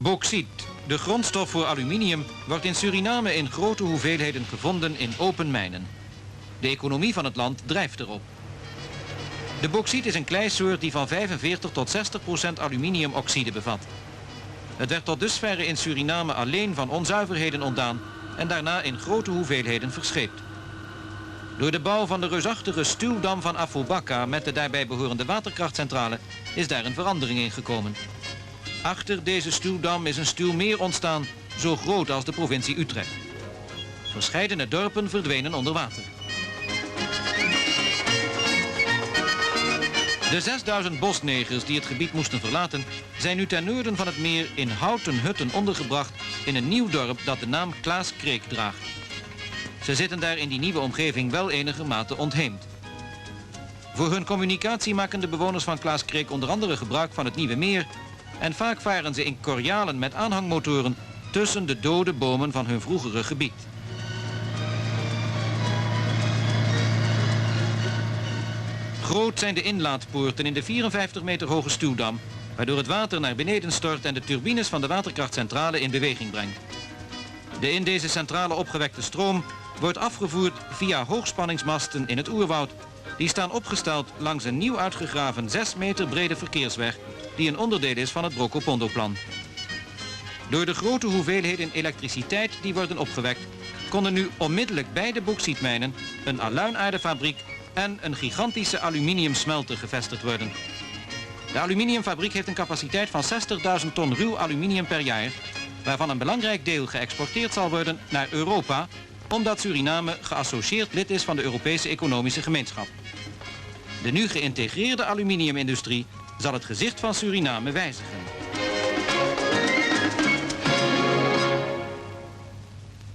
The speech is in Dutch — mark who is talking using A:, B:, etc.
A: Bauxiet, de grondstof voor aluminium, wordt in Suriname in grote hoeveelheden gevonden in open mijnen. De economie van het land drijft erop. De bauxiet is een kleisoort die van 45 tot 60% aluminiumoxide bevat. Het werd tot dusverre in Suriname alleen van onzuiverheden ontdaan en daarna in grote hoeveelheden verscheept. Door de bouw van de reusachtige stuwdam van Afobaka met de daarbij behorende waterkrachtcentrale is daar een verandering in gekomen. Achter deze stuwdam is een stuwmeer ontstaan, zo groot als de provincie Utrecht. Verscheidene dorpen verdwenen onder water. De 6000 bosnegers die het gebied moesten verlaten, zijn nu ten noorden van het meer in houten hutten ondergebracht in een nieuw dorp dat de naam Klaaskreek draagt. Ze zitten daar in die nieuwe omgeving wel enigermate ontheemd. Voor hun communicatie maken de bewoners van Klaaskreek onder andere gebruik van het nieuwe meer en vaak varen ze in korjalen met aanhangmotoren tussen de dode bomen van hun vroegere gebied. Groot zijn de inlaatpoorten in de 54 meter hoge stuwdam, waardoor het water naar beneden stort en de turbines van de waterkrachtcentrale in beweging brengt. De in deze centrale opgewekte stroom wordt afgevoerd via hoogspanningsmasten in het oerwoud. Die staan opgesteld langs een nieuw uitgegraven 6 meter brede verkeersweg die een onderdeel is van het Brokopondo-plan. Door de grote hoeveelheden elektriciteit die worden opgewekt, konden nu onmiddellijk bij de bauxietmijnen een aluinaardefabriek en een gigantische aluminiumsmelter gevestigd worden. De aluminiumfabriek heeft een capaciteit van 60.000 ton ruw aluminium per jaar, waarvan een belangrijk deel geëxporteerd zal worden naar Europa, omdat Suriname geassocieerd lid is van de Europese Economische Gemeenschap. De nu geïntegreerde aluminiumindustrie zal het gezicht van Suriname wijzigen.